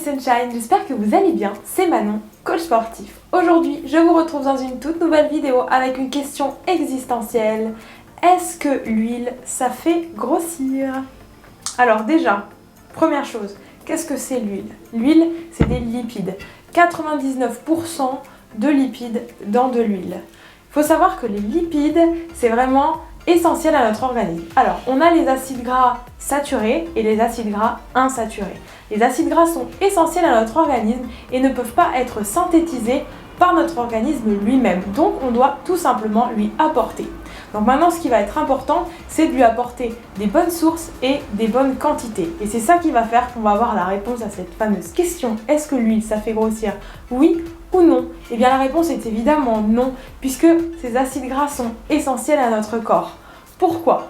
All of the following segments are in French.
Sunshine, j'espère que vous allez bien, c'est Manon, coach sportif. Aujourd'hui, je vous retrouve dans une toute nouvelle vidéo avec une question existentielle. Est-ce que l'huile, ça fait grossir? Alors déjà, première chose, qu'est-ce que c'est l'huile? L'huile, c'est des lipides. 99% de lipides dans de l'huile. Il faut savoir que les lipides, c'est vraiment essentiel à notre organisme. Alors, on a les acides gras saturés et les acides gras insaturés. Les acides gras sont essentiels à notre organisme et ne peuvent pas être synthétisés par notre organisme lui-même. Donc, on doit tout simplement lui apporter. Donc maintenant, ce qui va être important, c'est de lui apporter des bonnes sources et des bonnes quantités. Et c'est ça qui va faire qu'on va avoir la réponse à cette fameuse question. Est-ce que l'huile, ça fait grossir? Oui ou non? Eh bien la réponse est évidemment non, puisque ces acides gras sont essentiels à notre corps. Pourquoi?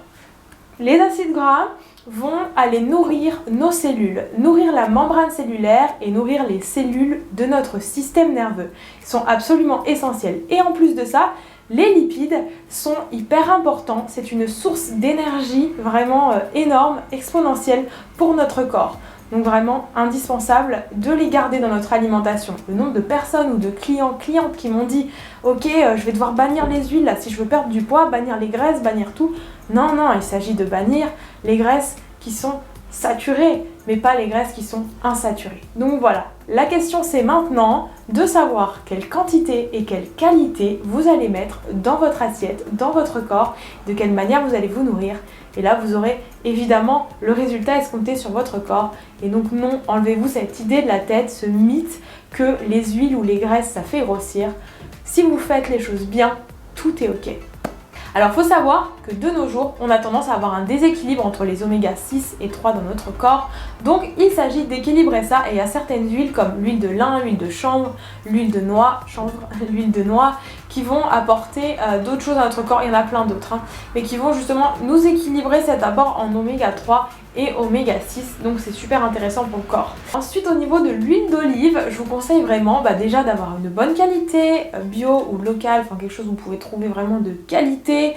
Les acides gras vont aller nourrir nos cellules, nourrir la membrane cellulaire et nourrir les cellules de notre système nerveux. Ils sont absolument essentiels. Et en plus de ça, les lipides sont hyper importants. C'est une source d'énergie vraiment énorme, exponentielle pour notre corps. Donc vraiment indispensable de les garder dans notre alimentation. Le nombre de personnes ou de clientes qui m'ont dit « Ok, je vais devoir bannir les huiles, là, si je veux perdre du poids, bannir les graisses, bannir tout. » Non, il s'agit de bannir les graisses qui sont saturées, mais pas les graisses qui sont insaturées. Donc voilà, la question c'est maintenant de savoir quelle quantité et quelle qualité vous allez mettre dans votre assiette, dans votre corps, de quelle manière vous allez vous nourrir. Et là, vous aurez évidemment le résultat escompté sur votre corps. Et donc non, enlevez-vous cette idée de la tête, ce mythe que les huiles ou les graisses, ça fait grossir. Si vous faites les choses bien, tout est ok. Alors, il faut savoir que de nos jours, on a tendance à avoir un déséquilibre entre les oméga 6 et 3 dans notre corps. Donc, il s'agit d'équilibrer ça. Et il y a certaines huiles comme l'huile de lin, l'huile de chanvre, l'huile de noix, qui vont apporter d'autres choses à notre corps. Il y en a plein d'autres, mais qui vont justement nous équilibrer cet apport en oméga 3 et oméga 6, donc c'est super intéressant pour le corps. Ensuite, au niveau de l'huile d'olive, je vous conseille vraiment déjà d'avoir une bonne qualité, bio ou locale, enfin quelque chose où vous pouvez trouver vraiment de qualité,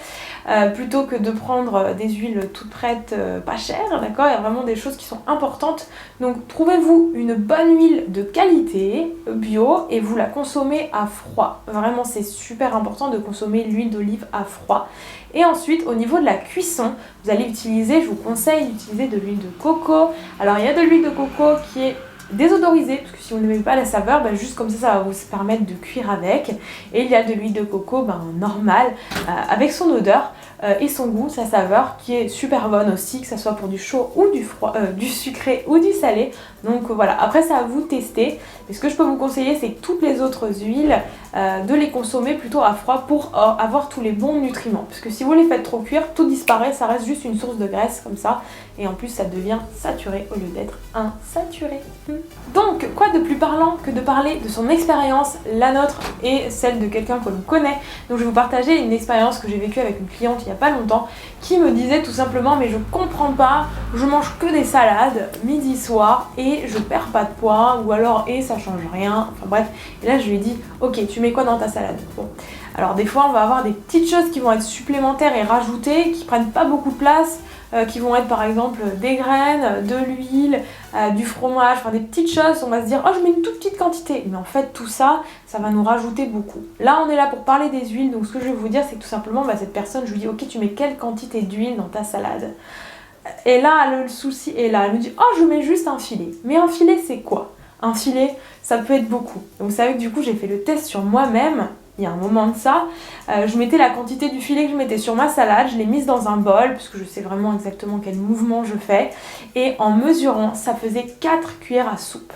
plutôt que de prendre des huiles toutes prêtes, pas chères, d'accord? Il y a vraiment des choses qui sont importantes. Donc trouvez-vous une bonne huile de qualité, bio, et vous la consommez à froid. Vraiment, c'est super important de consommer l'huile d'olive à froid. Et ensuite, au niveau de la cuisson, vous allez utiliser, je vous conseille d'utiliser de l'huile de coco. Alors, il y a de l'huile de coco qui est désodorisée, parce que si vous n'aimez pas la saveur, juste comme ça va vous permettre de cuire avec. Et il y a de l'huile de coco normale, avec son odeur et son goût, sa saveur, qui est super bonne aussi, que ce soit pour du chaud ou du froid, du sucré ou du salé. Donc voilà, après c'est à vous de tester. Mais ce que je peux vous conseiller, c'est que toutes les autres huiles, de les consommer plutôt à froid pour avoir tous les bons nutriments. Parce que si vous les faites trop cuire, tout disparaît, ça reste juste une source de graisse comme ça. Et en plus, ça devient saturé au lieu d'être insaturé. Donc, quoi de plus parlant que de parler de son expérience, la nôtre et celle de quelqu'un que l'on connaît. Donc je vais vous partager une expérience que j'ai vécue avec une cliente il n'y a pas longtemps qui me disait tout simplement: mais je comprends pas, je mange que des salades midi soir et je perds pas de poids, ou alors et ça change rien, enfin bref. Et là je lui ai dit: ok, tu mets quoi dans ta salade? Bon, alors des fois on va avoir des petites choses qui vont être supplémentaires et rajoutées, qui prennent pas beaucoup de place, qui vont être par exemple des graines, de l'huile, du fromage, enfin des petites choses. On va se dire: oh, je mets une toute petite quantité, mais en fait tout ça, ça va nous rajouter beaucoup. Là on est là pour parler des huiles, donc ce que je vais vous dire, c'est que tout simplement cette personne, je lui dis: ok, tu mets quelle quantité d'huile dans ta salade? Et là le souci est là, elle me dit: oh, je mets juste un filet. Mais un filet, c'est quoi? Un filet, ça peut être beaucoup. Donc vous savez que du coup j'ai fait le test sur moi-même. Il y a un moment de ça, je mettais la quantité du filet que je mettais sur ma salade, je l'ai mise dans un bol, puisque je sais vraiment exactement quel mouvement je fais, et en mesurant, ça faisait 4 cuillères à soupe.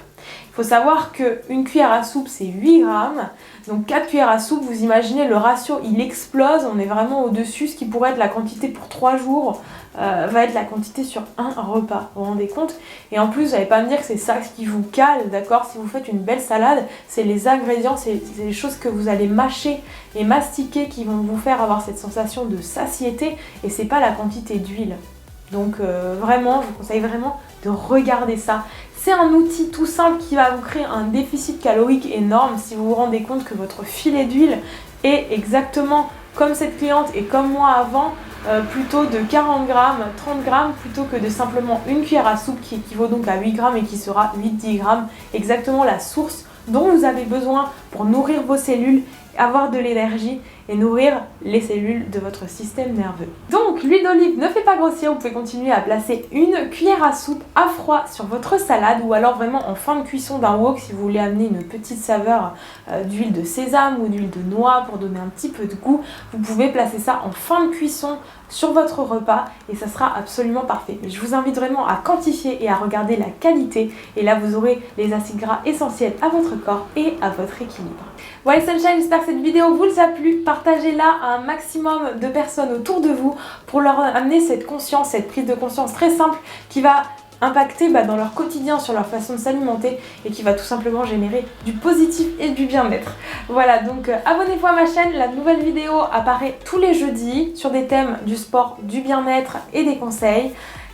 Il faut savoir qu'une cuillère à soupe, c'est 8 grammes, donc 4 cuillères à soupe, vous imaginez, le ratio, il explose, on est vraiment au-dessus. Ce qui pourrait être la quantité pour 3 jours, va être la quantité sur un repas, vous vous rendez compte? Et en plus, vous n'allez pas me dire que c'est ça qui vous cale, d'accord? Si vous faites une belle salade, c'est les ingrédients, c'est les choses que vous allez mâcher et mastiquer qui vont vous faire avoir cette sensation de satiété, et c'est pas la quantité d'huile. Donc vraiment, je vous conseille vraiment de regarder ça. C'est un outil tout simple qui va vous créer un déficit calorique énorme si vous vous rendez compte que votre filet d'huile est exactement comme cette cliente et comme moi avant, plutôt de 40 grammes, 30 grammes, plutôt que de simplement une cuillère à soupe qui équivaut donc à 8 grammes et qui sera 8-10 grammes, exactement la source dont vous avez besoin pour nourrir vos cellules, avoir de l'énergie et nourrir les cellules de votre système nerveux. Donc l'huile d'olive ne fait pas grossir, vous pouvez continuer à placer une cuillère à soupe à froid sur votre salade ou alors vraiment en fin de cuisson d'un wok si vous voulez amener une petite saveur d'huile de sésame ou d'huile de noix pour donner un petit peu de goût. Vous pouvez placer ça en fin de cuisson sur votre repas et ça sera absolument parfait. Mais je vous invite vraiment à quantifier et à regarder la qualité et là vous aurez les acides gras essentiels à votre corps et à votre équilibre. Voilà les Sunshine, j'espère que cette vidéo vous a plu. Partagez-la à un maximum de personnes autour de vous pour leur amener cette conscience, cette prise de conscience très simple qui va impacter dans leur quotidien, sur leur façon de s'alimenter et qui va tout simplement générer du positif et du bien-être. Voilà, donc abonnez-vous à ma chaîne, la nouvelle vidéo apparaît tous les jeudis sur des thèmes du sport, du bien-être et des conseils.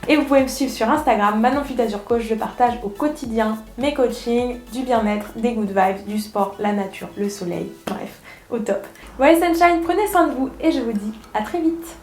Et vous pouvez me suivre sur Instagram, Manon Futasure Coach, je partage au quotidien mes coachings, du bien-être, des good vibes, du sport, la nature, le soleil, bref, au top. Voilà Sunshine, prenez soin de vous et je vous dis à très vite.